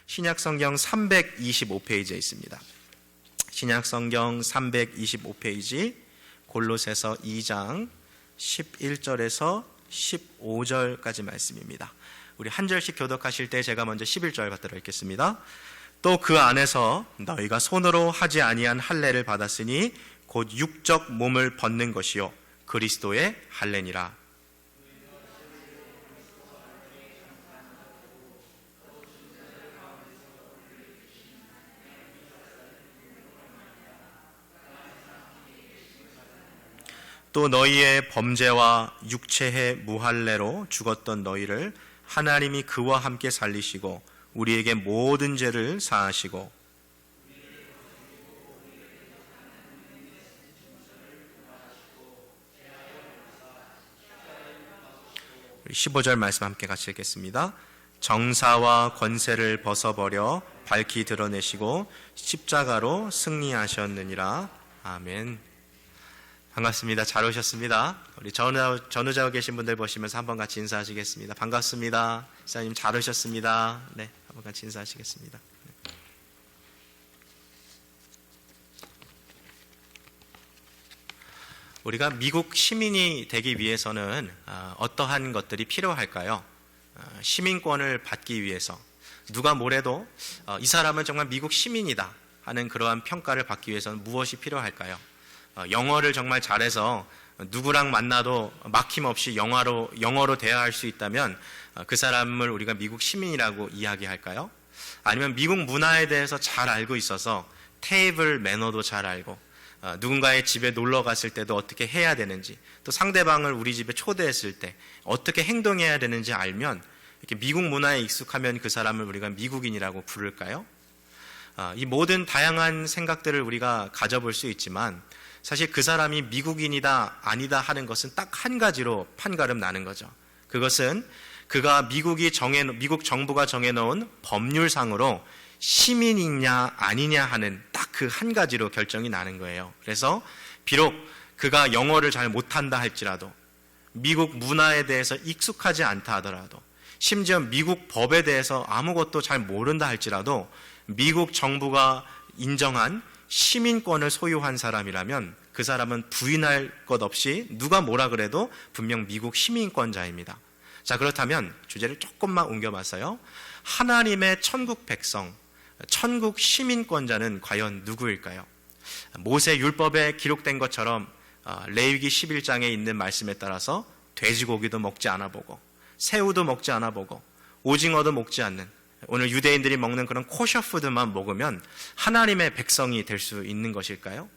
신약성경 325페이지에 있습니다. 신약성경 325페이지 골로새서 2장 11절에서 15절까지 말씀입니다. 우리 한 절씩 교독하실 때 제가 먼저 11절 받들어 읽겠습니다. 또 그 안에서 너희가 손으로 하지 아니한 할례를 받았으니 곧 육적 몸을 벗는 것이요 그리스도의 할례니라. 또 너희의 범죄와 육체의 무할례로 죽었던 너희를 하나님이 그와 함께 살리시고 우리에게 모든 죄를 사하시고 15절 말씀 함께 같이 읽겠습니다. 정사와 권세를 벗어버려 밝히 드러내시고 십자가로 승리하셨느니라. 아멘. 반갑습니다. 잘 오셨습니다. 우리 전우자고 계신 분들 보시면서 한번 같이 인사하시겠습니다. 반갑습니다. 목사님 잘 오셨습니다. 네, 한번 같이 인사하시겠습니다. 우리가 미국 시민이 되기 위해서는 어떠한 것들이 필요할까요? 시민권을 받기 위해서 누가 뭐래도 이 사람은 정말 미국 시민이다 하는 그러한 평가를 받기 위해서는 무엇이 필요할까요? 영어를 정말 잘해서 누구랑 만나도 막힘없이 영어로 대화할 수 있다면 그 사람을 우리가 미국 시민이라고 이야기할까요? 아니면 미국 문화에 대해서 잘 알고 있어서 테이블 매너도 잘 알고 누군가의 집에 놀러 갔을 때도 어떻게 해야 되는지, 또 상대방을 우리 집에 초대했을 때 어떻게 행동해야 되는지 알면 이렇게 미국 문화에 익숙하면 그 사람을 우리가 미국인이라고 부를까요? 이 모든 다양한 생각들을 우리가 가져볼 수 있지만 사실 그 사람이 미국인이다 아니다 하는 것은 딱 한 가지로 판가름 나는 거죠. 그것은 그가 미국 정부가 정해놓은 법률상으로 시민이냐 아니냐 하는 딱 그 한 가지로 결정이 나는 거예요. 그래서 비록 그가 영어를 잘 못한다 할지라도, 미국 문화에 대해서 익숙하지 않다 하더라도, 심지어 미국 법에 대해서 아무것도 잘 모른다 할지라도 미국 정부가 인정한 시민권을 소유한 사람이라면 그 사람은 부인할 것 없이 누가 뭐라 그래도 분명 미국 시민권자입니다. 자, 그렇다면 주제를 조금만 옮겨봤어요. 하나님의 천국 백성, 천국 시민권자는 과연 누구일까요? 모세 율법에 기록된 것처럼 레위기 11장에 있는 말씀에 따라서 돼지고기도 먹지 않아 보고 새우도 먹지 않아 보고 오징어도 먹지 않는, 오늘 유대인들이 먹는 그런 코셔푸드만 먹으면 하나님의 백성이 될 수 있는 것일까요?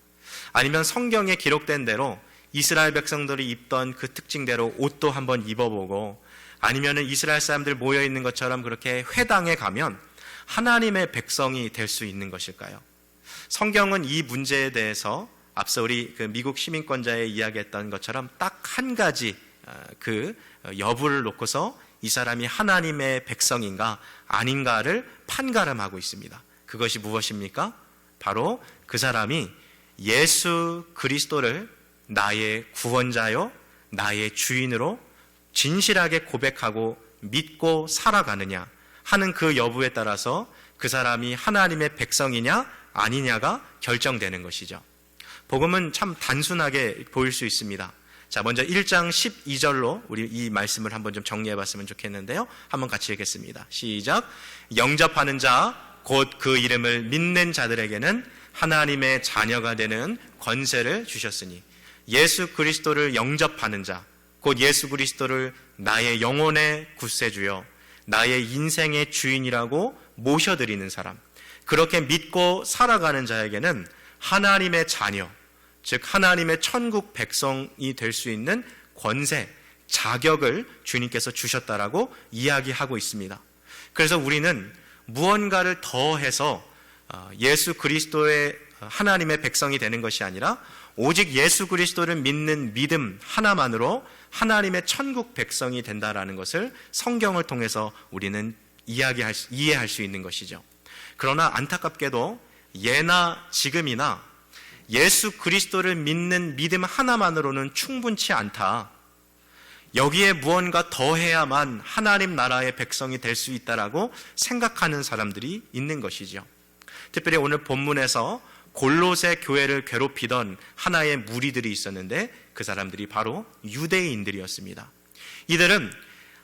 아니면 성경에 기록된 대로 이스라엘 백성들이 입던 그 특징대로 옷도 한번 입어보고, 아니면 이스라엘 사람들 모여있는 것처럼 그렇게 회당에 가면 하나님의 백성이 될 수 있는 것일까요? 성경은 이 문제에 대해서 앞서 우리 그 미국 시민권자에 이야기했던 것처럼 딱 한 가지 그 여부를 놓고서 이 사람이 하나님의 백성인가 아닌가를 판가름하고 있습니다. 그것이 무엇입니까? 바로 그 사람이 예수 그리스도를 나의 구원자요 나의 주인으로 진실하게 고백하고 믿고 살아가느냐 하는 그 여부에 따라서 그 사람이 하나님의 백성이냐 아니냐가 결정되는 것이죠. 복음은 참 단순하게 보일 수 있습니다. 자, 먼저 1장 12절로 우리 이 말씀을 한번 좀 정리해 봤으면 좋겠는데요. 한번 같이 읽겠습니다. 시작. 영접하는 자, 곧 그 이름을 믿는 자들에게는 하나님의 자녀가 되는 권세를 주셨으니, 예수 그리스도를 영접하는 자, 곧 예수 그리스도를 나의 영혼의 구세주요 나의 인생의 주인이라고 모셔드리는 사람, 그렇게 믿고 살아가는 자에게는 하나님의 자녀, 즉 하나님의 천국 백성이 될 수 있는 권세, 자격을 주님께서 주셨다라고 이야기하고 있습니다. 그래서 우리는 무언가를 더해서 예수 그리스도의 하나님의 백성이 되는 것이 아니라 오직 예수 그리스도를 믿는 믿음 하나만으로 하나님의 천국 백성이 된다라는 것을 성경을 통해서 우리는 이해할 수 있는 것이죠. 그러나 안타깝게도 예나 지금이나 예수 그리스도를 믿는 믿음 하나만으로는 충분치 않다. 여기에 무언가 더 해야만 하나님 나라의 백성이 될 수 있다라고 생각하는 사람들이 있는 것이죠. 특별히 오늘 본문에서 골로새 교회를 괴롭히던 하나의 무리들이 있었는데 그 사람들이 바로 유대인들이었습니다. 이들은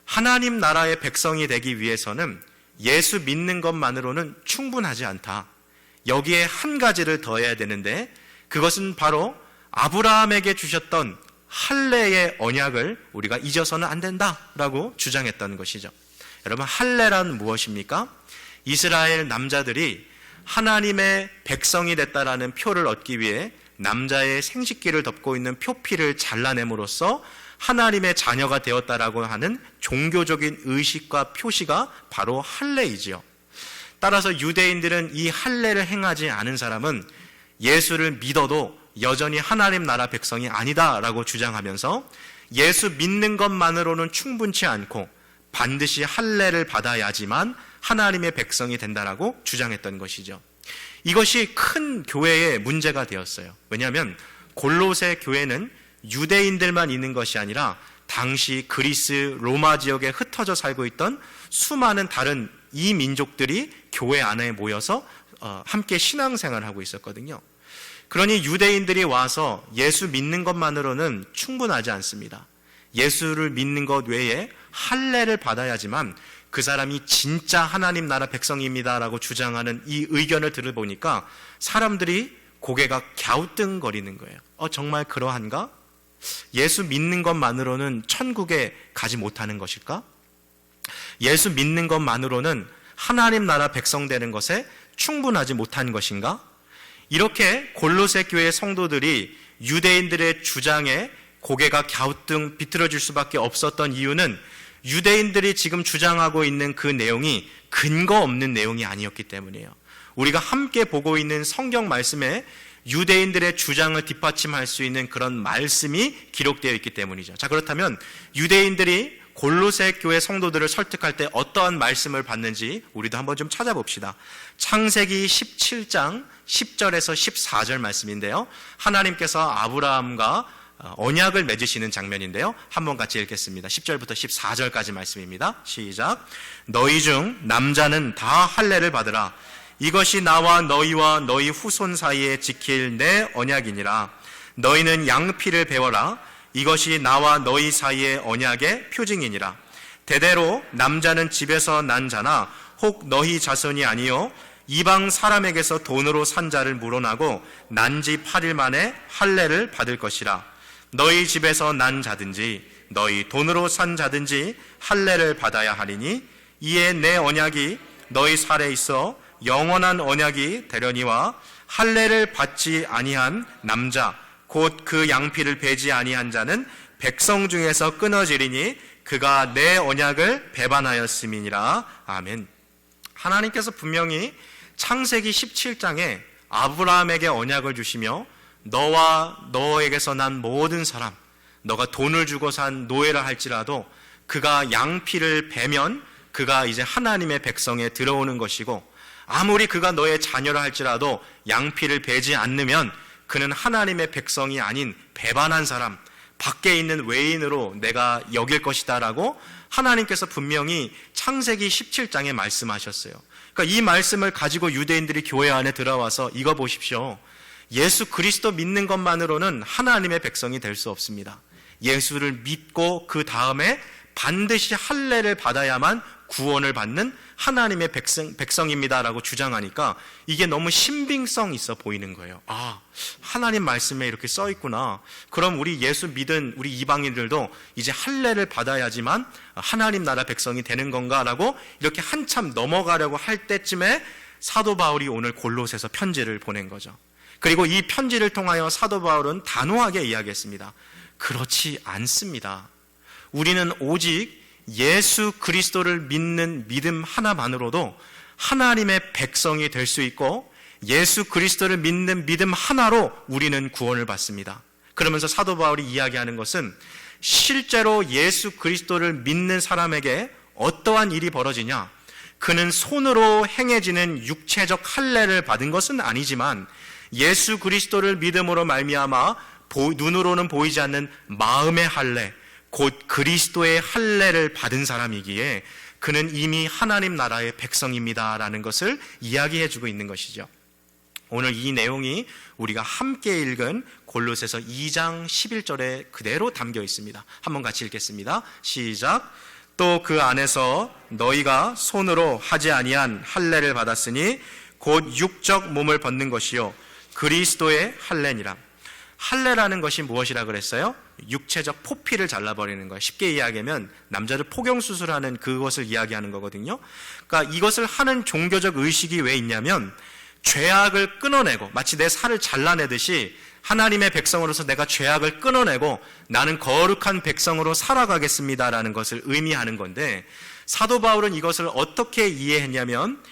하나님 나라의 백성이 되기 위해서는 예수 믿는 것만으로는 충분하지 않다. 여기에 한 가지를 더해야 되는데 그것은 바로 아브라함에게 주셨던 할례의 언약을 우리가 잊어서는 안 된다라고 주장했던 것이죠. 여러분, 할례란 무엇입니까? 이스라엘 남자들이 하나님의 백성이 됐다라는 표를 얻기 위해 남자의 생식기를 덮고 있는 표피를 잘라냄으로써 하나님의 자녀가 되었다라고 하는 종교적인 의식과 표시가 바로 할례이지요. 따라서 유대인들은 이 할례를 행하지 않은 사람은 예수를 믿어도 여전히 하나님 나라 백성이 아니다라고 주장하면서 예수 믿는 것만으로는 충분치 않고 반드시 할례를 받아야지만 하나님의 백성이 된다라고 주장했던 것이죠. 이것이 큰 교회의 문제가 되었어요. 왜냐하면 골로새 교회는 유대인들만 있는 것이 아니라 당시 그리스, 로마 지역에 흩어져 살고 있던 수많은 다른 이민족들이 교회 안에 모여서 함께 신앙생활을 하고 있었거든요. 그러니 유대인들이 와서 예수 믿는 것만으로는 충분하지 않습니다. 예수를 믿는 것 외에 할례를 받아야지만 그 사람이 진짜 하나님 나라 백성입니다라고 주장하는 이 의견을 들어보니까 사람들이 고개가 갸우뚱거리는 거예요. 정말 그러한가? 예수 믿는 것만으로는 천국에 가지 못하는 것일까? 예수 믿는 것만으로는 하나님 나라 백성 되는 것에 충분하지 못한 것인가? 이렇게 골로새 교회 성도들이 유대인들의 주장에 고개가 갸우뚱 비틀어질 수밖에 없었던 이유는 유대인들이 지금 주장하고 있는 그 내용이 근거 없는 내용이 아니었기 때문이에요. 우리가 함께 보고 있는 성경 말씀에 유대인들의 주장을 뒷받침할 수 있는 그런 말씀이 기록되어 있기 때문이죠. 자, 그렇다면 유대인들이 골로새 교회 성도들을 설득할 때 어떠한 말씀을 받는지 우리도 한번 좀 찾아봅시다. 창세기 17장 10절에서 14절 말씀인데요. 하나님께서 아브라함과 언약을 맺으시는 장면인데요. 한번 같이 읽겠습니다. 10절부터 14절까지 말씀입니다. 시작. 너희 중 남자는 다 할례를 받으라. 이것이 나와 너희와 너희 후손 사이에 지킬 내 언약이니라. 너희는 양피를 베어라. 이것이 나와 너희 사이의 언약의 표징이니라. 대대로 남자는 집에서 난 자나 혹 너희 자손이 아니요 이방 사람에게서 돈으로 산 자를 물어나고 난 지 8일 만에 할례를 받을 것이라. 너희 집에서 난 자든지 너희 돈으로 산 자든지 할례를 받아야 하리니 이에 내 언약이 너희 살에 있어 영원한 언약이 되려니와 할례를 받지 아니한 남자 곧 그 양피를 베지 아니한 자는 백성 중에서 끊어지리니 그가 내 언약을 배반하였음이니라. 아멘. 하나님께서 분명히 창세기 17장에 아브라함에게 언약을 주시며 너와 너에게서 난 모든 사람, 너가 돈을 주고 산 노예라 할지라도 그가 양피를 베면 그가 이제 하나님의 백성에 들어오는 것이고 아무리 그가 너의 자녀라 할지라도 양피를 베지 않으면 그는 하나님의 백성이 아닌 배반한 사람, 밖에 있는 외인으로 내가 여길 것이다 라고 하나님께서 분명히 창세기 17장에 말씀하셨어요. 그러니까 이 말씀을 가지고 유대인들이 교회 안에 들어와서 이거 보십시오. 예수 그리스도 믿는 것만으로는 하나님의 백성이 될 수 없습니다. 예수를 믿고 그 다음에 반드시 할례를 받아야만 구원을 받는 하나님의 백성입니다라고 주장하니까 이게 너무 신빙성 있어 보이는 거예요. 아, 하나님 말씀에 이렇게 써 있구나. 그럼 우리 예수 믿은 우리 이방인들도 이제 할례를 받아야지만 하나님 나라 백성이 되는 건가라고 이렇게 한참 넘어가려고 할 때쯤에 사도 바울이 오늘 골로새서 편지를 보낸 거죠. 그리고 이 편지를 통하여 사도 바울은 단호하게 이야기했습니다. 그렇지 않습니다. 우리는 오직 예수 그리스도를 믿는 믿음 하나만으로도 하나님의 백성이 될 수 있고 예수 그리스도를 믿는 믿음 하나로 우리는 구원을 받습니다. 그러면서 사도 바울이 이야기하는 것은 실제로 예수 그리스도를 믿는 사람에게 어떠한 일이 벌어지냐? 그는 손으로 행해지는 육체적 할례를 받은 것은 아니지만 예수 그리스도를 믿음으로 말미암아 눈으로는 보이지 않는 마음의 할례, 곧 그리스도의 할례를 받은 사람이기에 그는 이미 하나님 나라의 백성입니다라는 것을 이야기해 주고 있는 것이죠. 오늘 이 내용이 우리가 함께 읽은 골로새서 2장 11절에 그대로 담겨 있습니다. 한번 같이 읽겠습니다. 시작. 또 그 안에서 너희가 손으로 하지 아니한 할례를 받았으니 곧 육적 몸을 벗는 것이요 그리스도의 할례니라. 할례라는 것이 무엇이라 그랬어요? 육체적 포피를 잘라버리는 거예요. 쉽게 이야기하면 남자들 포경수술하는 그것을 이야기하는 거거든요. 그러니까 이것을 하는 종교적 의식이 왜 있냐면 죄악을 끊어내고, 마치 내 살을 잘라내듯이 하나님의 백성으로서 내가 죄악을 끊어내고 나는 거룩한 백성으로 살아가겠습니다라는 것을 의미하는 건데, 사도 바울은 이것을 어떻게 이해했냐면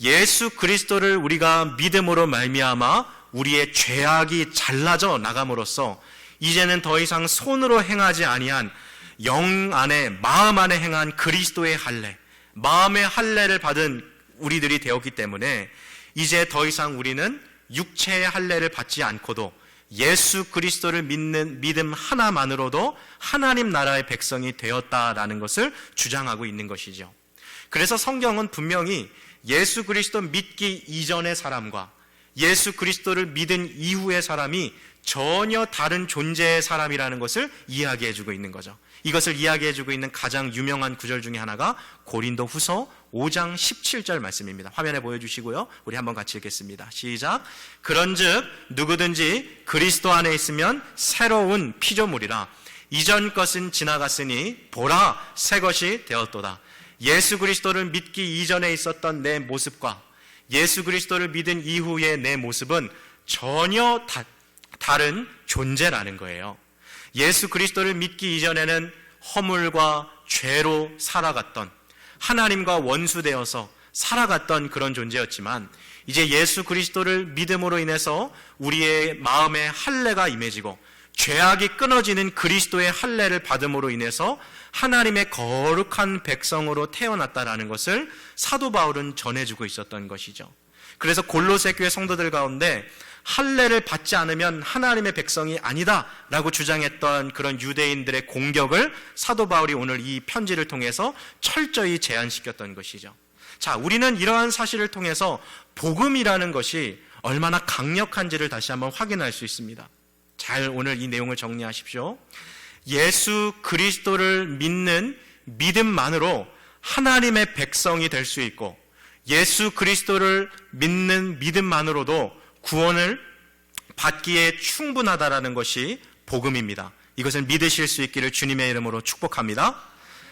예수 그리스도를 우리가 믿음으로 말미암아 우리의 죄악이 잘라져 나감으로써 이제는 더 이상 손으로 행하지 아니한 영 안에, 마음 안에 행한 그리스도의 할례, 마음의 할례를 받은 우리들이 되었기 때문에 이제 더 이상 우리는 육체의 할례를 받지 않고도 예수 그리스도를 믿는 믿음 하나만으로도 하나님 나라의 백성이 되었다라는 것을 주장하고 있는 것이죠. 그래서 성경은 분명히 예수 그리스도 믿기 이전의 사람과 예수 그리스도를 믿은 이후의 사람이 전혀 다른 존재의 사람이라는 것을 이야기해주고 있는 거죠. 이것을 이야기해주고 있는 가장 유명한 구절 중에 하나가 고린도 후서 5장 17절 말씀입니다. 화면에 보여주시고요. 우리 한번 같이 읽겠습니다. 시작. 그런즉 누구든지 그리스도 안에 있으면 새로운 피조물이라. 이전 것은 지나갔으니 보라 새 것이 되었도다. 예수 그리스도를 믿기 이전에 있었던 내 모습과 예수 그리스도를 믿은 이후의 내 모습은 전혀 다른 존재라는 거예요. 예수 그리스도를 믿기 이전에는 허물과 죄로 살아갔던, 하나님과 원수되어서 살아갔던 그런 존재였지만 이제 예수 그리스도를 믿음으로 인해서 우리의 마음에 할례가 임해지고 죄악이 끊어지는 그리스도의 할례를 받음으로 인해서 하나님의 거룩한 백성으로 태어났다라는 것을 사도 바울은 전해주고 있었던 것이죠. 그래서 골로새 교회 성도들 가운데 할례를 받지 않으면 하나님의 백성이 아니다라고 주장했던 그런 유대인들의 공격을 사도 바울이 오늘 이 편지를 통해서 철저히 제한시켰던 것이죠. 자, 우리는 이러한 사실을 통해서 복음이라는 것이 얼마나 강력한지를 다시 한번 확인할 수 있습니다. 잘 오늘 이 내용을 정리하십시오. 예수 그리스도를 믿는 믿음만으로 하나님의 백성이 될 수 있고 예수 그리스도를 믿는 믿음만으로도 구원을 받기에 충분하다라는 것이 복음입니다. 이것을 믿으실 수 있기를 주님의 이름으로 축복합니다.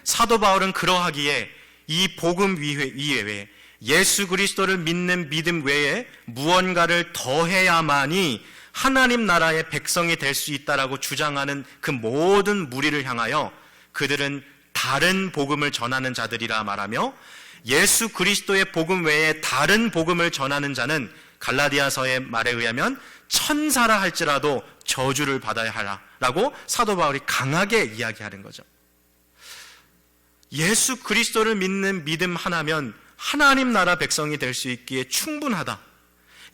사도 바울은 그러하기에 이 복음 이외에 예수 그리스도를 믿는 믿음 외에 무언가를 더해야만이 하나님 나라의 백성이 될 수 있다라고 주장하는 그 모든 무리를 향하여 그들은 다른 복음을 전하는 자들이라 말하며, 예수 그리스도의 복음 외에 다른 복음을 전하는 자는 갈라디아서의 말에 의하면 천사라 할지라도 저주를 받아야 하라라고 사도 바울이 강하게 이야기하는 거죠. 예수 그리스도를 믿는 믿음 하나면 하나님 나라 백성이 될 수 있기에 충분하다.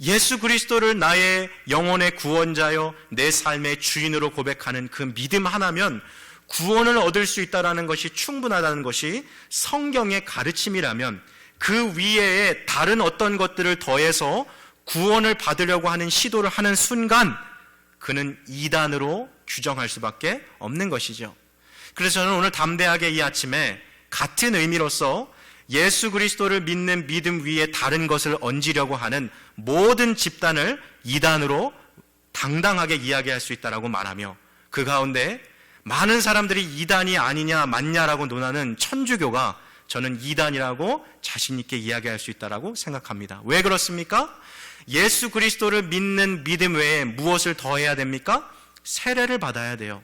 예수 그리스도를 나의 영혼의 구원자요 내 삶의 주인으로 고백하는 그 믿음 하나면 구원을 얻을 수 있다는 것이 충분하다는 것이 성경의 가르침이라면, 그 위에 다른 어떤 것들을 더해서 구원을 받으려고 하는 시도를 하는 순간 그는 이단으로 규정할 수밖에 없는 것이죠. 그래서 저는 오늘 담대하게 이 아침에 같은 의미로서 예수 그리스도를 믿는 믿음 위에 다른 것을 얹으려고 하는 모든 집단을 이단으로 당당하게 이야기할 수 있다라고 말하며, 그 가운데 많은 사람들이 이단이 아니냐 맞냐라고 논하는 천주교가 저는 이단이라고 자신 있게 이야기할 수 있다라고 생각합니다. 왜 그렇습니까? 예수 그리스도를 믿는 믿음 외에 무엇을 더해야 됩니까? 세례를 받아야 돼요.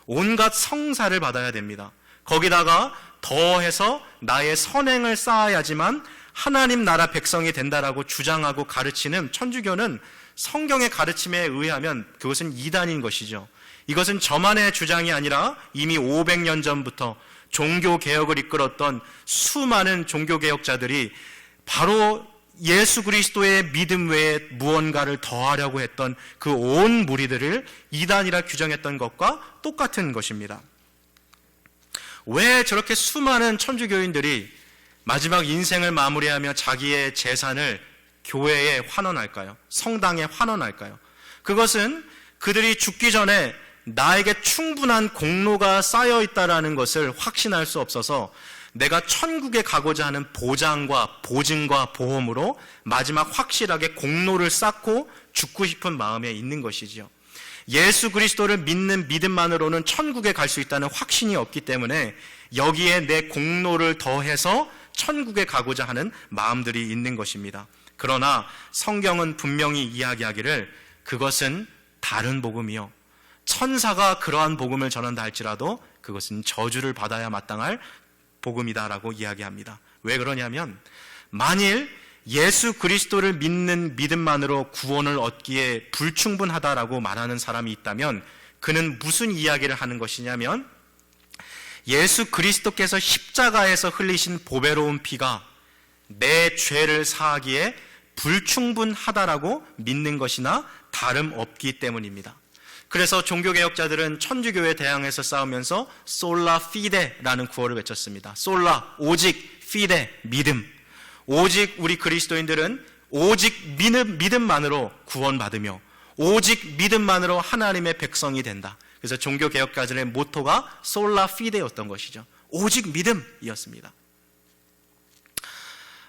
온갖 성사를 받아야 됩니다. 거기다가 더해서 나의 선행을 쌓아야지만 하나님 나라 백성이 된다라고 주장하고 가르치는 천주교는 성경의 가르침에 의하면 그것은 이단인 것이죠. 이것은 저만의 주장이 아니라 이미 500년 전부터 종교개혁을 이끌었던 수많은 종교개혁자들이 바로 예수 그리스도의 믿음 외에 무언가를 더하려고 했던 그 온 무리들을 이단이라 규정했던 것과 똑같은 것입니다. 왜 저렇게 수많은 천주교인들이 마지막 인생을 마무리하며 자기의 재산을 교회에 환원할까요? 성당에 환원할까요? 그것은 그들이 죽기 전에 나에게 충분한 공로가 쌓여 있다라는 것을 확신할 수 없어서 내가 천국에 가고자 하는 보장과 보증과 보험으로 마지막 확실하게 공로를 쌓고 죽고 싶은 마음에 있는 것이지요. 예수 그리스도를 믿는 믿음만으로는 천국에 갈 수 있다는 확신이 없기 때문에 여기에 내 공로를 더해서 천국에 가고자 하는 마음들이 있는 것입니다. 그러나 성경은 분명히 이야기하기를 그것은 다른 복음이요, 천사가 그러한 복음을 전한다 할지라도 그것은 저주를 받아야 마땅할 복음이다라고 이야기합니다. 왜 그러냐면 만일 예수 그리스도를 믿는 믿음만으로 구원을 얻기에 불충분하다라고 말하는 사람이 있다면 그는 무슨 이야기를 하는 것이냐면 예수 그리스도께서 십자가에서 흘리신 보배로운 피가 내 죄를 사하기에 불충분하다라고 믿는 것이나 다름없기 때문입니다. 그래서 종교개혁자들은 천주교에 대항해서 싸우면서 솔라 피데라는 구호를 외쳤습니다. 솔라, 오직, 피데, 믿음. 오직 우리 그리스도인들은 오직 믿음만으로 구원받으며 오직 믿음만으로 하나님의 백성이 된다. 그래서 종교개혁가들의 모토가 솔라 피데였던 것이죠. 오직 믿음이었습니다.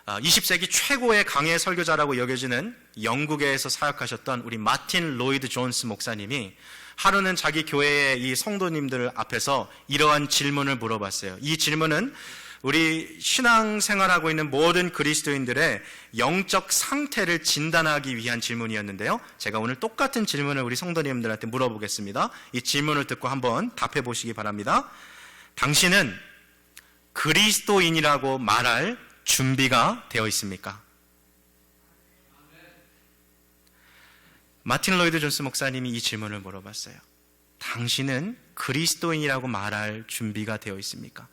20세기 최고의 강해 설교자라고 여겨지는 영국에서 사역하셨던 우리 마틴 로이드 존스 목사님이 하루는 자기 교회의 이 성도님들 앞에서 이러한 질문을 물어봤어요. 이 질문은 우리 신앙생활하고 있는 모든 그리스도인들의 영적 상태를 진단하기 위한 질문이었는데요. 제가 오늘 똑같은 질문을 우리 성도님들한테 물어보겠습니다. 이 질문을 듣고 한번 답해 보시기 바랍니다. 당신은 그리스도인이라고 말할 준비가 되어 있습니까? 마틴 로이드 존스 목사님이 이 질문을 물어봤어요. 당신은 그리스도인이라고 말할 준비가 되어 있습니까?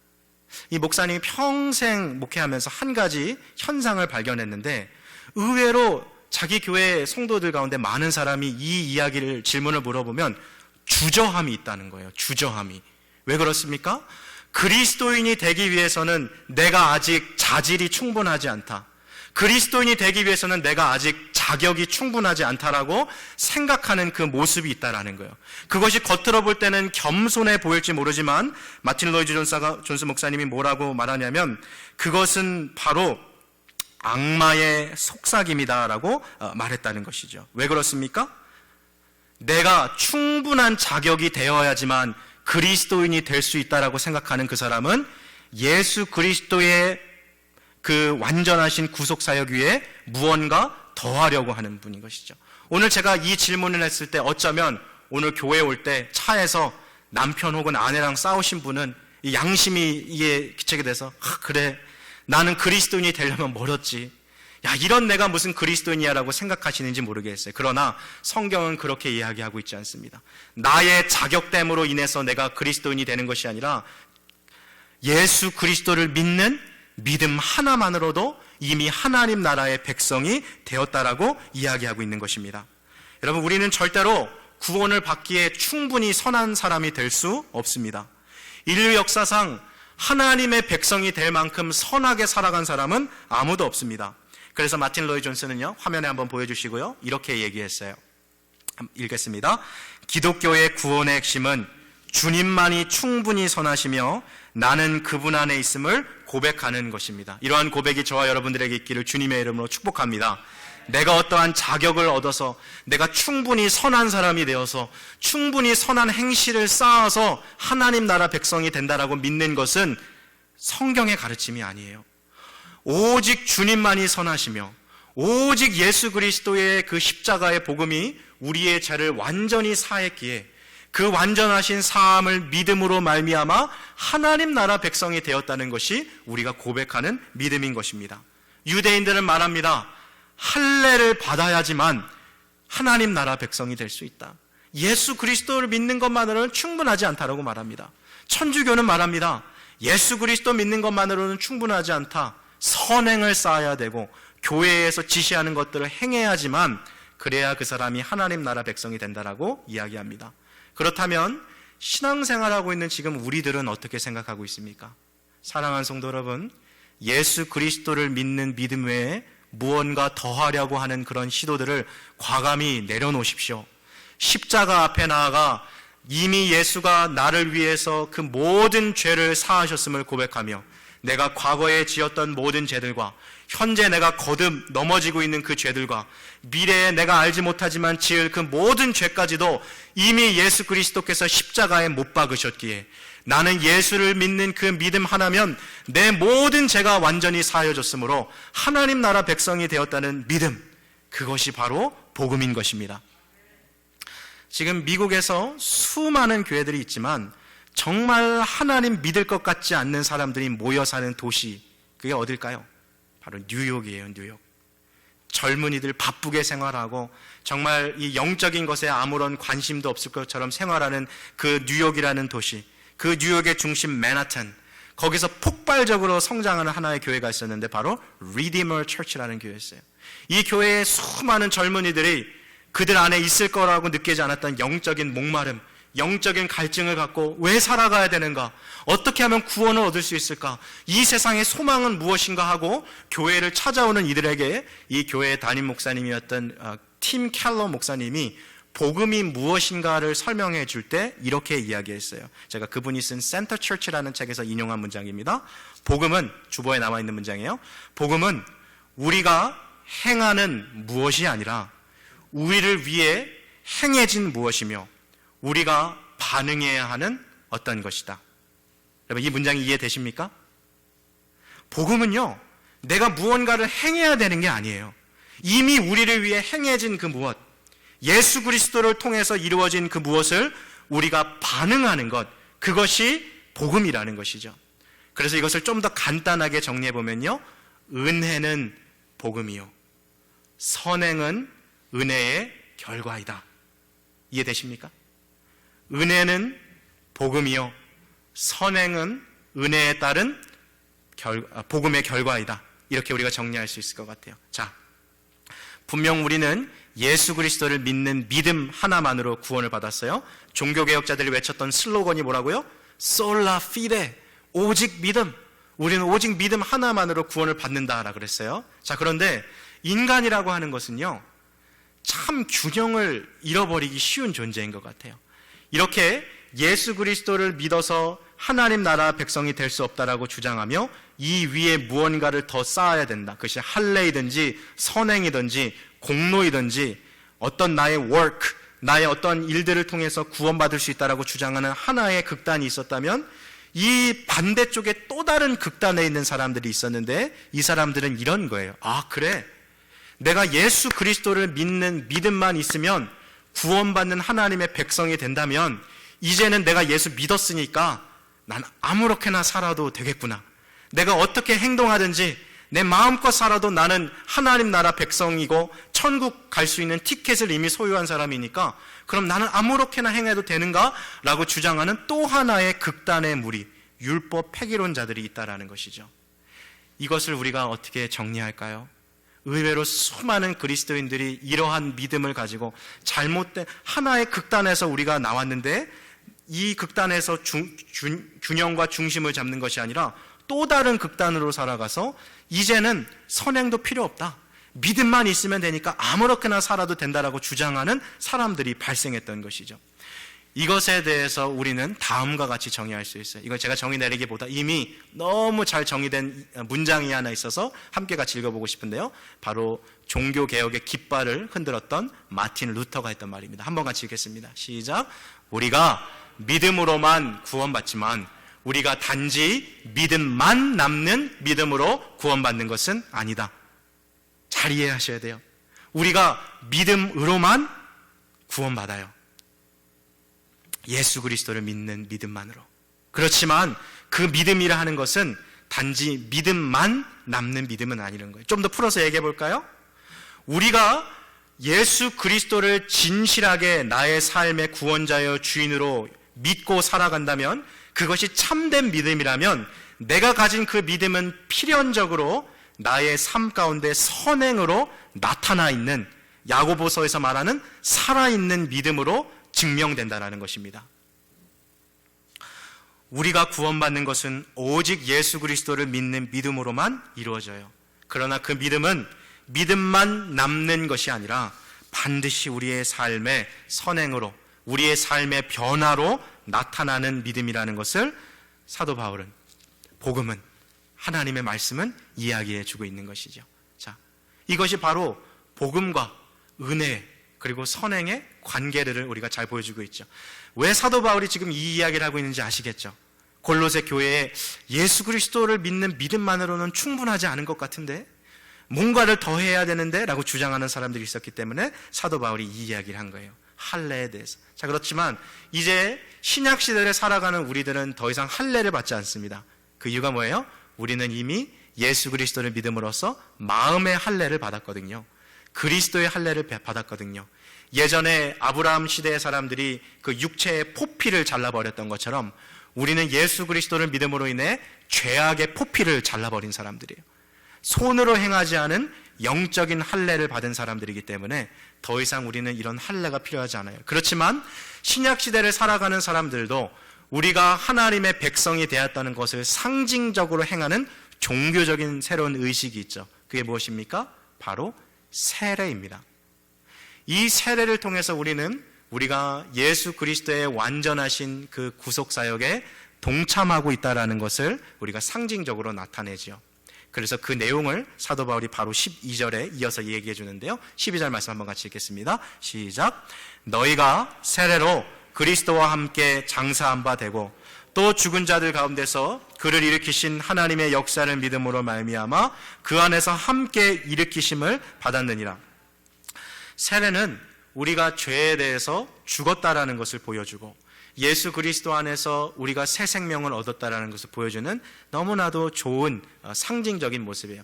이 목사님이 평생 목회하면서 한 가지 현상을 발견했는데 의외로 자기 교회 성도들 가운데 많은 사람이 이 질문을 물어보면 주저함이 있다는 거예요. 주저함이. 왜 그렇습니까? 그리스도인이 되기 위해서는 내가 아직 자질이 충분하지 않다. 그리스도인이 되기 위해서는 내가 아직 자격이 충분하지 않다라고 생각하는 그 모습이 있다라는 거예요. 그것이 겉으로 볼 때는 겸손해 보일지 모르지만 마틴 로이드 존스 목사님이 뭐라고 말하냐면 그것은 바로 악마의 속삭임이다라고 말했다는 것이죠. 왜 그렇습니까? 내가 충분한 자격이 되어야지만 그리스도인이 될 수 있다라고 생각하는 그 사람은 예수 그리스도의 그 완전하신 구속사역 위에 무언가 더하려고 하는 분인 것이죠. 오늘 제가 이 질문을 했을 때 어쩌면 오늘 교회에 올 때 차에서 남편 혹은 아내랑 싸우신 분은 이 양심이 이게 기체게 돼서 그래 나는 그리스도인이 되려면 멀었지. 야 이런 내가 무슨 그리스도인이야 라고 생각하시는지 모르겠어요. 그러나 성경은 그렇게 이야기하고 있지 않습니다. 나의 자격됨으로 인해서 내가 그리스도인이 되는 것이 아니라 예수 그리스도를 믿는 믿음 하나만으로도 이미 하나님 나라의 백성이 되었다라고 이야기하고 있는 것입니다. 여러분 우리는 절대로 구원을 받기에 충분히 선한 사람이 될 수 없습니다. 인류 역사상 하나님의 백성이 될 만큼 선하게 살아간 사람은 아무도 없습니다. 그래서 마틴 로이드 존스는요, 화면에 한번 보여주시고요, 이렇게 얘기했어요. 읽겠습니다. 기독교의 구원의 핵심은 주님만이 충분히 선하시며 나는 그분 안에 있음을 고백하는 것입니다. 이러한 고백이 저와 여러분들에게 있기를 주님의 이름으로 축복합니다. 내가 어떠한 자격을 얻어서 내가 충분히 선한 사람이 되어서 충분히 선한 행실을 쌓아서 하나님 나라 백성이 된다라고 믿는 것은 성경의 가르침이 아니에요. 오직 주님만이 선하시며 오직 예수 그리스도의 그 십자가의 복음이 우리의 죄를 완전히 사했기에 그 완전하신 사함을 믿음으로 말미암아 하나님 나라 백성이 되었다는 것이 우리가 고백하는 믿음인 것입니다. 유대인들은 말합니다. 할례를 받아야지만 하나님 나라 백성이 될 수 있다. 예수 그리스도를 믿는 것만으로는 충분하지 않다라고 말합니다. 천주교는 말합니다. 예수 그리스도 믿는 것만으로는 충분하지 않다. 선행을 쌓아야 되고 교회에서 지시하는 것들을 행해야지만 그래야 그 사람이 하나님 나라 백성이 된다라고 이야기합니다. 그렇다면 신앙생활하고 있는 지금 우리들은 어떻게 생각하고 있습니까? 사랑하는 성도 여러분, 예수 그리스도를 믿는 믿음 외에 무언가 더하려고 하는 그런 시도들을 과감히 내려놓으십시오. 십자가 앞에 나아가 이미 예수가 나를 위해서 그 모든 죄를 사하셨음을 고백하며 내가 과거에 지었던 모든 죄들과 현재 내가 거듭 넘어지고 있는 그 죄들과 미래에 내가 알지 못하지만 지을 그 모든 죄까지도 이미 예수 그리스도께서 십자가에 못 박으셨기에 나는 예수를 믿는 그 믿음 하나면 내 모든 죄가 완전히 사하여졌으므로 하나님 나라 백성이 되었다는 믿음, 그것이 바로 복음인 것입니다. 지금 미국에서 수많은 교회들이 있지만 정말 하나님 믿을 것 같지 않는 사람들이 모여 사는 도시, 그게 어딜까요? 바로 뉴욕이에요. 뉴욕. 젊은이들 바쁘게 생활하고 정말 이 영적인 것에 아무런 관심도 없을 것처럼 생활하는 그 뉴욕이라는 도시, 그 뉴욕의 중심 맨하탄, 거기서 폭발적으로 성장하는 하나의 교회가 있었는데 바로 Redeemer Church라는 교회였어요. 이 교회의 수많은 젊은이들이 그들 안에 있을 거라고 느끼지 않았던 영적인 목마름, 영적인 갈증을 갖고 왜 살아가야 되는가? 어떻게 하면 구원을 얻을 수 있을까? 이 세상의 소망은 무엇인가 하고 교회를 찾아오는 이들에게 이 교회의 담임 목사님이었던 팀 켈러 목사님이 복음이 무엇인가를 설명해 줄 때 이렇게 이야기했어요. 제가 그분이 쓴 센터 처치라는 책에서 인용한 문장입니다. 복음은, 주보에 남아 있는 문장이에요. 복음은 우리가 행하는 무엇이 아니라 우리를 위해 행해진 무엇이며 우리가 반응해야 하는 어떤 것이다. 여러분, 이 문장이 이해되십니까? 복음은요, 내가 무언가를 행해야 되는 게 아니에요. 이미 우리를 위해 행해진 그 무엇, 예수 그리스도를 통해서 이루어진 그 무엇을 우리가 반응하는 것, 그것이 복음이라는 것이죠. 그래서 이것을 좀 더 간단하게 정리해 보면요, 은혜는 복음이요, 선행은 은혜의 결과이다. 이해되십니까? 은혜는 복음이요, 선행은 은혜에 따른 복음의 결과이다. 이렇게 우리가 정리할 수 있을 것 같아요. 자, 분명 우리는 예수 그리스도를 믿는 믿음 하나만으로 구원을 받았어요. 종교개혁자들이 외쳤던 슬로건이 뭐라고요? Sola fide, 오직 믿음. 우리는 오직 믿음 하나만으로 구원을 받는다라 그랬어요. 자, 그런데 인간이라고 하는 것은요, 참 균형을 잃어버리기 쉬운 존재인 것 같아요. 이렇게 예수 그리스도를 믿어서 하나님 나라 백성이 될 수 없다라고 주장하며 이 위에 무언가를 더 쌓아야 된다. 그것이 할례이든지 선행이든지 공로이든지 어떤 나의 work, 나의 어떤 일들을 통해서 구원받을 수 있다라고 주장하는 하나의 극단이 있었다면 이 반대쪽에 또 다른 극단에 있는 사람들이 있었는데 이 사람들은 이런 거예요. 아, 그래? 내가 예수 그리스도를 믿는 믿음만 있으면 구원받는 하나님의 백성이 된다면 이제는 내가 예수 믿었으니까 난 아무렇게나 살아도 되겠구나. 내가 어떻게 행동하든지 내 마음껏 살아도 나는 하나님 나라 백성이고 천국 갈 수 있는 티켓을 이미 소유한 사람이니까 그럼 나는 아무렇게나 행해도 되는가? 라고 주장하는 또 하나의 극단의 무리, 율법 폐기론자들이 있다라는 것이죠. 이것을 우리가 어떻게 정리할까요? 의외로 수많은 그리스도인들이 이러한 믿음을 가지고 잘못된 하나의 극단에서 우리가 나왔는데 이 극단에서 균형과 중심을 잡는 것이 아니라 또 다른 극단으로 살아가서 이제는 선행도 필요 없다, 믿음만 있으면 되니까 아무렇게나 살아도 된다라고 주장하는 사람들이 발생했던 것이죠. 이것에 대해서 우리는 다음과 같이 정의할 수 있어요. 이걸 제가 정의 내리기보다 이미 너무 잘 정의된 문장이 하나 있어서 함께 같이 읽어보고 싶은데요, 바로 종교개혁의 깃발을 흔들었던 마틴 루터가 했던 말입니다. 한번 같이 읽겠습니다. 시작. 우리가 믿음으로만 구원받지만 우리가 단지 믿음만 남는 믿음으로 구원받는 것은 아니다. 잘 이해하셔야 돼요. 우리가 믿음으로만 구원받아요. 예수 그리스도를 믿는 믿음만으로. 그렇지만 그 믿음이라 하는 것은 단지 믿음만 남는 믿음은 아니라는 거예요. 좀 더 풀어서 얘기해 볼까요? 우리가 예수 그리스도를 진실하게 나의 삶의 구원자여 주인으로 믿고 살아간다면, 그것이 참된 믿음이라면 내가 가진 그 믿음은 필연적으로 나의 삶 가운데 선행으로 나타나 있는, 야고보서에서 말하는 살아있는 믿음으로 증명된다는 것입니다. 우리가 구원받는 것은 오직 예수 그리스도를 믿는 믿음으로만 이루어져요. 그러나 그 믿음은 믿음만 남는 것이 아니라 반드시 우리의 삶의 선행으로, 우리의 삶의 변화로 나타나는 믿음이라는 것을 사도 바울은, 복음은, 하나님의 말씀은 이야기해 주고 있는 것이죠. 자, 이것이 바로 복음과 은혜 그리고 선행의 관계를 우리가 잘 보여주고 있죠. 왜 사도 바울이 지금 이 이야기를 하고 있는지 아시겠죠? 골로새 교회에 예수 그리스도를 믿는 믿음만으로는 충분하지 않은 것 같은데 뭔가를 더 해야 되는데 라고 주장하는 사람들이 있었기 때문에 사도 바울이 이 이야기를 한 거예요. 할례에 대해서. 자, 그렇지만 이제 신약 시대를 살아가는 우리들은 더 이상 할례를 받지 않습니다. 그 이유가 뭐예요? 우리는 이미 예수 그리스도를 믿음으로써 마음의 할례를 받았거든요. 그리스도의 할례를 받았거든요. 예전에 아브라함 시대의 사람들이 그 육체의 포피를 잘라버렸던 것처럼 우리는 예수 그리스도를 믿음으로 인해 죄악의 포피를 잘라버린 사람들이에요. 손으로 행하지 않은 영적인 할례를 받은 사람들이기 때문에 더 이상 우리는 이런 할례가 필요하지 않아요. 그렇지만 신약 시대를 살아가는 사람들도 우리가 하나님의 백성이 되었다는 것을 상징적으로 행하는 종교적인 새로운 의식이 있죠. 그게 무엇입니까? 바로 세례입니다. 이 세례를 통해서 우리가 예수 그리스도의 완전하신 그 구속사역에 동참하고 있다는 것을 우리가 상징적으로 나타내죠. 그래서 그 내용을 사도 바울이 바로 12절에 이어서 얘기해 주는데요. 12절 말씀 한번 같이 읽겠습니다. 시작. 너희가 세례로 그리스도와 함께 장사한 바 되고 또 죽은 자들 가운데서 그를 일으키신 하나님의 역사를 믿음으로 말미암아 그 안에서 함께 일으키심을 받았느니라. 세례는 우리가 죄에 대해서 죽었다라는 것을 보여주고 예수 그리스도 안에서 우리가 새 생명을 얻었다라는 것을 보여주는 너무나도 좋은 상징적인 모습이에요.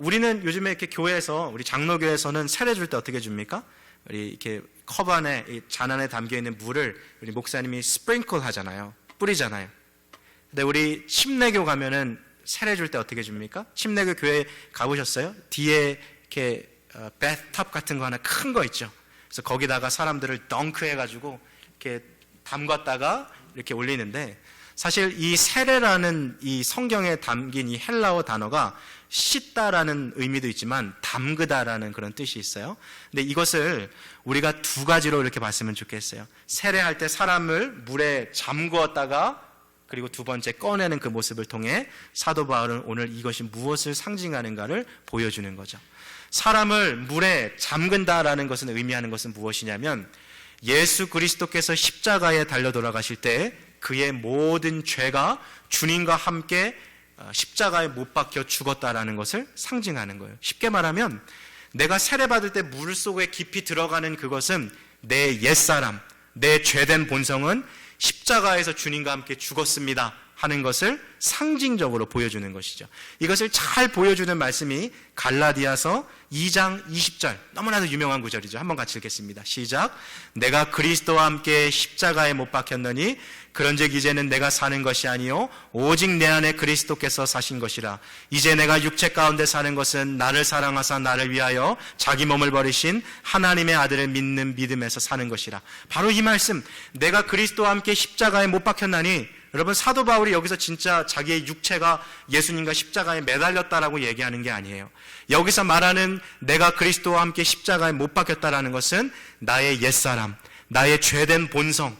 우리는 요즘에 이렇게 교회에서, 우리 장로교에서는 세례 줄 때 어떻게 줍니까? 우리 이렇게 컵 안에, 잔 안에 담겨 있는 물을 우리 목사님이 스프링클 하잖아요. 뿌리잖아요. 근데 우리 침례교 가면은 세례 줄 때 어떻게 줍니까? 침례교 교회 가보셨어요? 뒤에 이렇게 배탑 같은 거 하나 큰 거 있죠. 그래서 거기다가 사람들을 덩크 해가지고 이렇게 담갔다가 이렇게 올리는데, 사실 이 세례라는 이 성경에 담긴 이 헬라어 단어가 씻다라는 의미도 있지만 담그다라는 그런 뜻이 있어요. 근데 이것을 우리가 두 가지로 이렇게 봤으면 좋겠어요. 세례할 때 사람을 물에 잠그었다가 그리고 두 번째 꺼내는 그 모습을 통해 사도 바울은 오늘 이것이 무엇을 상징하는가를 보여주는 거죠. 사람을 물에 잠근다라는 것은 의미하는 것은 무엇이냐면, 예수 그리스도께서 십자가에 달려 돌아가실 때 그의 모든 죄가 주님과 함께 십자가에 못 박혀 죽었다라는 것을 상징하는 거예요. 쉽게 말하면 내가 세례받을 때 물 속에 깊이 들어가는 그것은 내 옛사람, 내 죄된 본성은 십자가에서 주님과 함께 죽었습니다 하는 것을 상징적으로 보여주는 것이죠. 이것을 잘 보여주는 말씀이 갈라디아서 2장 20절, 너무나도 유명한 구절이죠. 한번 같이 읽겠습니다. 시작. 내가 그리스도와 함께 십자가에 못 박혔느니 그런즉 이제는 내가 사는 것이 아니요 오직 내 안에 그리스도께서 사신 것이라. 이제 내가 육체 가운데 사는 것은 나를 사랑하사 나를 위하여 자기 몸을 버리신 하나님의 아들을 믿는 믿음에서 사는 것이라. 바로 이 말씀, 내가 그리스도와 함께 십자가에 못 박혔나니, 여러분, 사도 바울이 여기서 진짜 자기의 육체가 예수님과 십자가에 매달렸다라고 얘기하는 게 아니에요. 여기서 말하는 내가 그리스도와 함께 십자가에 못 박혔다라는 것은 나의 옛사람, 나의 죄된 본성,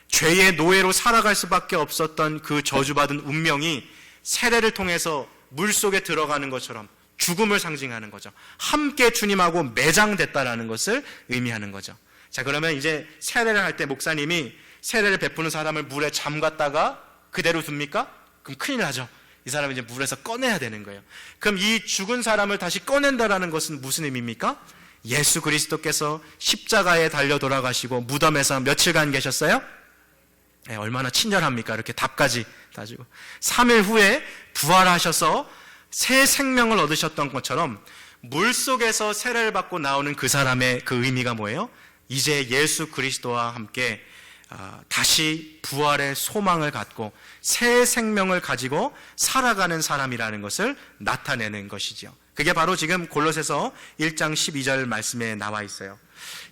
죄의 노예로 살아갈 수밖에 없었던 그 저주받은 운명이 세례를 통해서 물속에 들어가는 것처럼 죽음을 상징하는 거죠. 함께 주님하고 매장됐다라는 것을 의미하는 거죠. 자, 그러면 이제 세례를 할 때 목사님이 세례를 베푸는 사람을 물에 잠갔다가 그대로 둡니까? 그럼 큰일 나죠. 이 사람을 이제 물에서 꺼내야 되는 거예요. 그럼 이 죽은 사람을 다시 꺼낸다라는 것은 무슨 의미입니까? 예수 그리스도께서 십자가에 달려 돌아가시고 무덤에서 며칠간 계셨어요? 네, 얼마나 친절합니까? 이렇게 답까지 따지고 3일 후에 부활하셔서 새 생명을 얻으셨던 것처럼 물속에서 세례를 받고 나오는 그 사람의 그 의미가 뭐예요? 이제 예수 그리스도와 함께 다시 부활의 소망을 갖고 새 생명을 가지고 살아가는 사람이라는 것을 나타내는 것이죠. 그게 바로 지금 골로새서 1장 12절 말씀에 나와 있어요.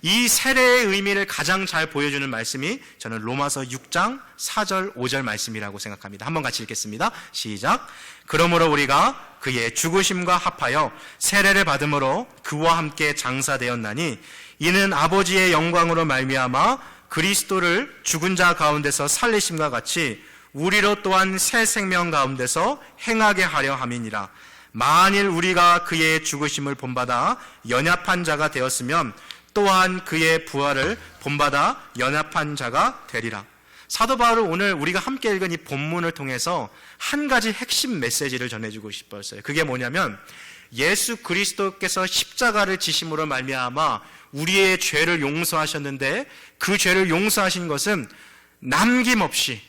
이 세례의 의미를 가장 잘 보여주는 말씀이 저는 로마서 6장 4절 5절 말씀이라고 생각합니다. 한번 같이 읽겠습니다. 시작. 그러므로 우리가 그의 죽으심과 합하여 세례를 받음으로 그와 함께 장사되었나니 이는 아버지의 영광으로 말미암아 그리스도를 죽은 자 가운데서 살리심과 같이 우리로 또한 새 생명 가운데서 행하게 하려 함이니라. 만일 우리가 그의 죽으심을 본받아 연합한 자가 되었으면 또한 그의 부활을 본받아 연합한 자가 되리라. 사도 바울은 오늘 우리가 함께 읽은 이 본문을 통해서 한 가지 핵심 메시지를 전해주고 싶었어요. 그게 뭐냐면 예수 그리스도께서 십자가를 지심으로 말미암아 우리의 죄를 용서하셨는데 그 죄를 용서하신 것은 남김없이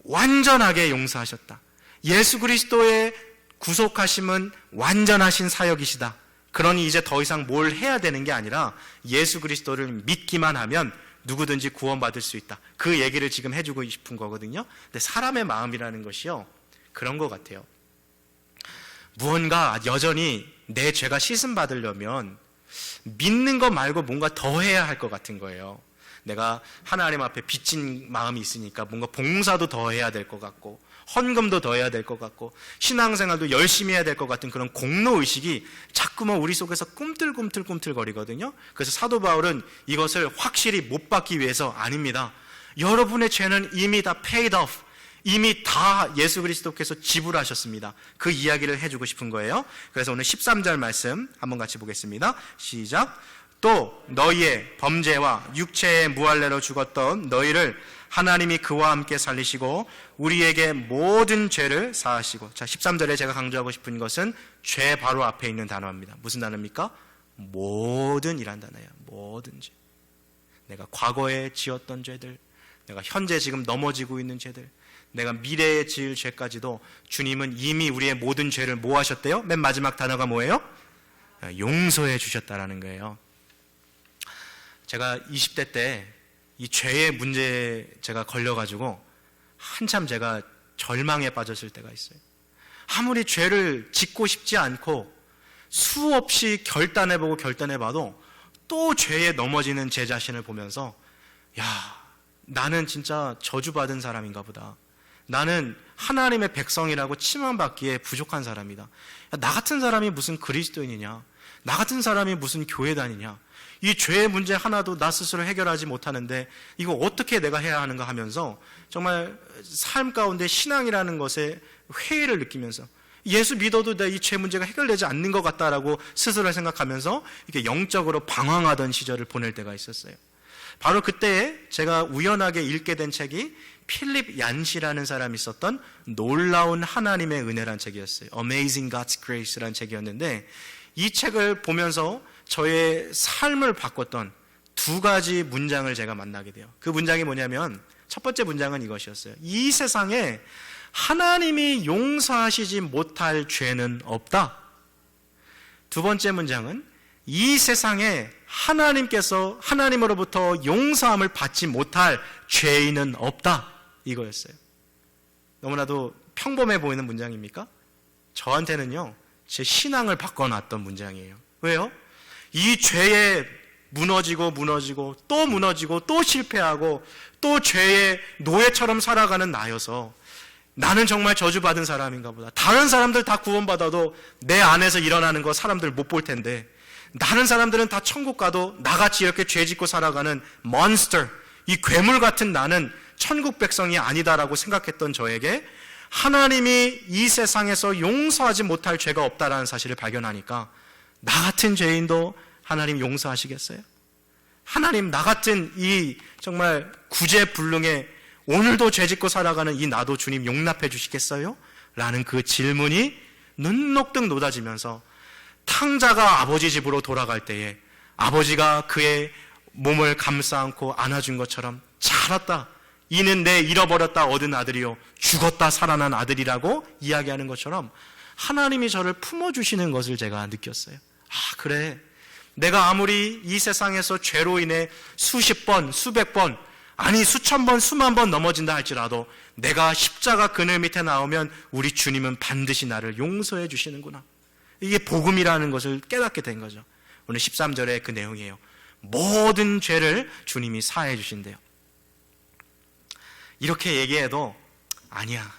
완전하게 용서하셨다. 예수 그리스도의 구속하심은 완전하신 사역이시다. 그러니 이제 더 이상 뭘 해야 되는 게 아니라 예수 그리스도를 믿기만 하면 누구든지 구원받을 수 있다. 그 얘기를 지금 해주고 싶은 거거든요. 근데 사람의 마음이라는 것이요, 그런 것 같아요. 무언가 여전히 내 죄가 씻음받으려면 믿는 것 말고 뭔가 더 해야 할 것 같은 거예요. 내가 하나님 앞에 빚진 마음이 있으니까 뭔가 봉사도 더 해야 될 것 같고 헌금도 더 해야 될 것 같고 신앙생활도 열심히 해야 될 것 같은 그런 공로의식이 자꾸만 우리 속에서 꿈틀꿈틀거리거든요. 그래서 사도 바울은 이것을 확실히 못 받기 위해서 아닙니다. 여러분의 죄는 이미 다 paid off, 이미 다 예수 그리스도께서 지불하셨습니다. 그 이야기를 해주고 싶은 거예요. 그래서 오늘 13절 말씀 한번 같이 보겠습니다. 시작. 또 너희의 범죄와 육체의 무할례로 죽었던 너희를 하나님이 그와 함께 살리시고 우리에게 모든 죄를 사하시고. 자, 13절에 제가 강조하고 싶은 것은 죄 바로 앞에 있는 단어입니다. 무슨 단어입니까? 모든이란 단어예요. 모든 죄. 내가 과거에 지었던 죄들, 내가 현재 지금 넘어지고 있는 죄들, 내가 미래에 지을 죄까지도 주님은 이미 우리의 모든 죄를 뭐 하셨대요? 맨 마지막 단어가 뭐예요? 용서해 주셨다라는 거예요. 제가 20대 때 이 죄의 문제에 제가 걸려가지고 한참 제가 절망에 빠졌을 때가 있어요. 아무리 죄를 짓고 싶지 않고 수없이 결단해봐도 또 죄에 넘어지는 제 자신을 보면서 야, 나는 진짜 저주받은 사람인가 보다. 나는 하나님의 백성이라고 칭함받기에 부족한 사람이다. 나 같은 사람이 무슨 그리스도인이냐, 나 같은 사람이 무슨 교회 다니냐, 이 죄의 문제 하나도 나 스스로 해결하지 못하는데 이거 어떻게 내가 해야 하는가 하면서 정말 삶 가운데 신앙이라는 것에 회의를 느끼면서 예수 믿어도 내 이 죄 문제가 해결되지 않는 것 같다라고 스스로 생각하면서 이렇게 영적으로 방황하던 시절을 보낼 때가 있었어요. 바로 그때에 제가 우연하게 읽게 된 책이 필립 얀시라는 사람이 썼던 놀라운 하나님의 은혜라는 책이었어요. Amazing God's Grace라는 책이었는데 이 책을 보면서 저의 삶을 바꿨던 두 가지 문장을 제가 만나게 돼요. 그 문장이 뭐냐면 첫 번째 문장은 이것이었어요. 이 세상에 하나님이 용서하시지 못할 죄는 없다. 두 번째 문장은 이 세상에 하나님께서 하나님으로부터 용서함을 받지 못할 죄인은 없다. 이거였어요. 너무나도 평범해 보이는 문장입니까? 저한테는요, 제 신앙을 바꿔놨던 문장이에요. 왜요? 이 죄에 무너지고 또 무너지고 또 실패하고 또 죄의 노예처럼 살아가는 나여서 나는 정말 저주받은 사람인가 보다. 다른 사람들 다 구원받아도 내 안에서 일어나는 거 사람들 못 볼 텐데 다른 사람들은 다 천국 가도 나같이 이렇게 죄 짓고 살아가는 몬스터, 이 괴물 같은 나는 천국 백성이 아니다라고 생각했던 저에게 하나님이 이 세상에서 용서하지 못할 죄가 없다라는 사실을 발견하니까 나 같은 죄인도 하나님 용서하시겠어요? 하나님 나 같은 이 정말 구제불능에 오늘도 죄짓고 살아가는 이 나도 주님 용납해 주시겠어요? 라는 그 질문이 눈녹듯 놓아지면서 탕자가 아버지 집으로 돌아갈 때에 아버지가 그의 몸을 감싸 안고 안아준 것처럼 잘했다, 이는 내 잃어버렸다 얻은 아들이요 죽었다 살아난 아들이라고 이야기하는 것처럼 하나님이 저를 품어주시는 것을 제가 느꼈어요. 아, 그래, 내가 아무리 이 세상에서 죄로 인해 수십 번, 수백 번 아니 수천 번 수만 번 넘어진다 할지라도 내가 십자가 그늘 밑에 나오면 우리 주님은 반드시 나를 용서해 주시는구나. 이게 복음이라는 것을 깨닫게 된 거죠. 오늘 13절의 그 내용이에요. 모든 죄를 주님이 사해 주신대요. 이렇게 얘기해도 아니야,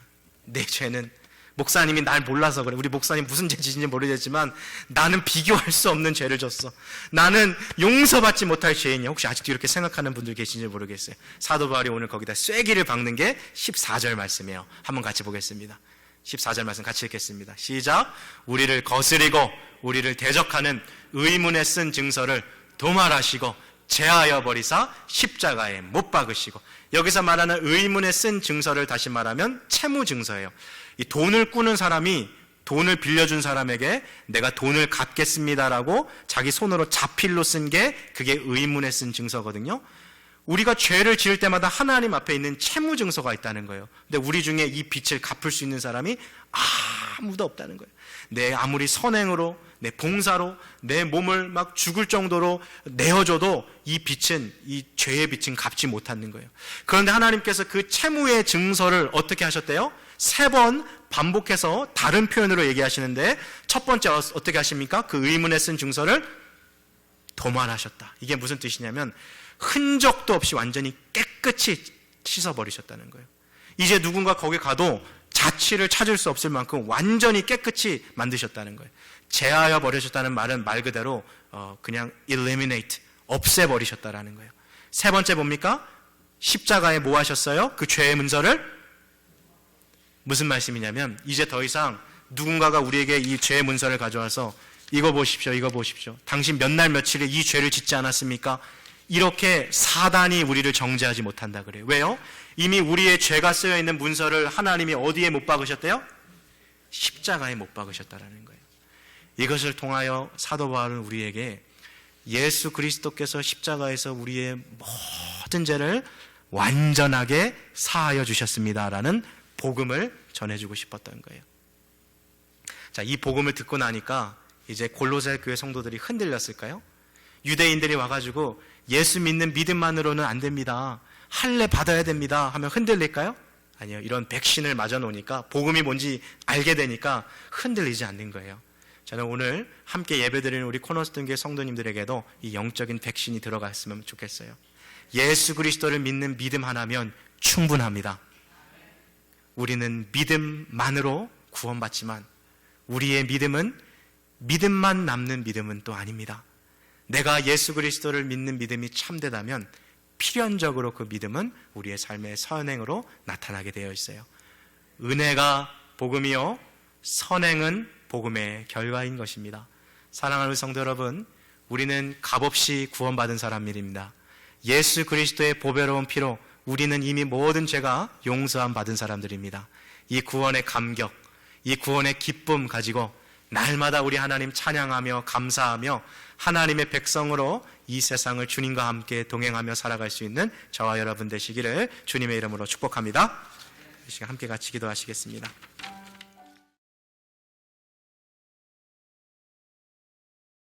내 죄는 목사님이 날 몰라서 그래. 우리 목사님 무슨 죄 지신지 모르겠지만 나는 비교할 수 없는 죄를 졌어. 나는 용서받지 못할 죄인이야. 혹시 아직도 이렇게 생각하는 분들 계신지 모르겠어요. 사도 바울이 오늘 거기다 쐐기를 박는 게 14절 말씀이에요. 한번 같이 보겠습니다. 14절 말씀 같이 읽겠습니다. 시작. 우리를 거스리고 우리를 대적하는 의문에 쓴 증서를 도말하시고 제하여 버리사 십자가에 못 박으시고. 여기서 말하는 의문에 쓴 증서를 다시 말하면 채무 증서예요. 이 돈을 꾸는 사람이 돈을 빌려준 사람에게 내가 돈을 갚겠습니다라고 자기 손으로 자필로 쓴 게 그게 의문에 쓴 증서거든요. 우리가 죄를 지을 때마다 하나님 앞에 있는 채무 증서가 있다는 거예요. 근데 우리 중에 이 빚을 갚을 수 있는 사람이 아무도 없다는 거예요. 내 아무리 선행으로, 내 봉사로, 내 몸을 막 죽을 정도로 내어줘도 이 빚은, 이 죄의 빚은 갚지 못하는 거예요. 그런데 하나님께서 그 채무의 증서를 어떻게 하셨대요? 3번 반복해서 다른 표현으로 얘기하시는데, 첫 번째 어떻게 하십니까? 그 의문에 쓴 증서를 도말하셨다. 이게 무슨 뜻이냐면 흔적도 없이 완전히 깨끗이 씻어버리셨다는 거예요. 이제 누군가 거기 가도 자취를 찾을 수 없을 만큼 완전히 깨끗이 만드셨다는 거예요. 제하여 버리셨다는 말은 말 그대로 그냥 eliminate, 없애버리셨다라는 거예요. 3번째 뭡니까? 십자가에 뭐 하셨어요? 그 죄의 문서를. 무슨 말씀이냐면 이제 더 이상 누군가가 우리에게 이 죄의 문서를 가져와서 이거 보십시오, 이거 보십시오, 당신 몇 날 며칠에 이 죄를 짓지 않았습니까? 이렇게 사단이 우리를 정죄하지 못한다 그래요. 왜요? 이미 우리의 죄가 쓰여 있는 문서를 하나님이 어디에 못 박으셨대요? 십자가에 못 박으셨다라는 거예요. 이것을 통하여 사도 바울은 우리에게 예수 그리스도께서 십자가에서 우리의 모든 죄를 완전하게 사하여 주셨습니다라는 복음을 전해주고 싶었던 거예요. 자, 이 복음을 듣고 나니까 이제 골로새 교회 성도들이 흔들렸을까요? 유대인들이 와가지고 예수 믿는 믿음만으로는 안 됩니다, 할례 받아야 됩니다 하면 흔들릴까요? 아니요. 이런 백신을 맞아 놓으니까, 복음이 뭔지 알게 되니까 흔들리지 않는 거예요. 저는 오늘 함께 예배드리는 우리 코너스톤 교회 성도님들에게도 이 영적인 백신이 들어갔으면 좋겠어요. 예수 그리스도를 믿는 믿음 하나면 충분합니다. 우리는 믿음만으로 구원받지만 우리의 믿음은 믿음만 남는 믿음은 또 아닙니다. 내가 예수 그리스도를 믿는 믿음이 참되다면 필연적으로 그 믿음은 우리의 삶의 선행으로 나타나게 되어 있어요. 은혜가 복음이요, 선행은 복음의 결과인 것입니다. 사랑하는 성도 여러분, 우리는 값없이 구원받은 사람들입니다. 예수 그리스도의 보배로운 피로 우리는 이미 모든 죄가 용서함 받은 사람들입니다. 이 구원의 감격, 이 구원의 기쁨 가지고 날마다 우리 하나님 찬양하며 감사하며 하나님의 백성으로 이 세상을 주님과 함께 동행하며 살아갈 수 있는 저와 여러분 되시기를 주님의 이름으로 축복합니다. 이 시간 함께 같이 기도하시겠습니다.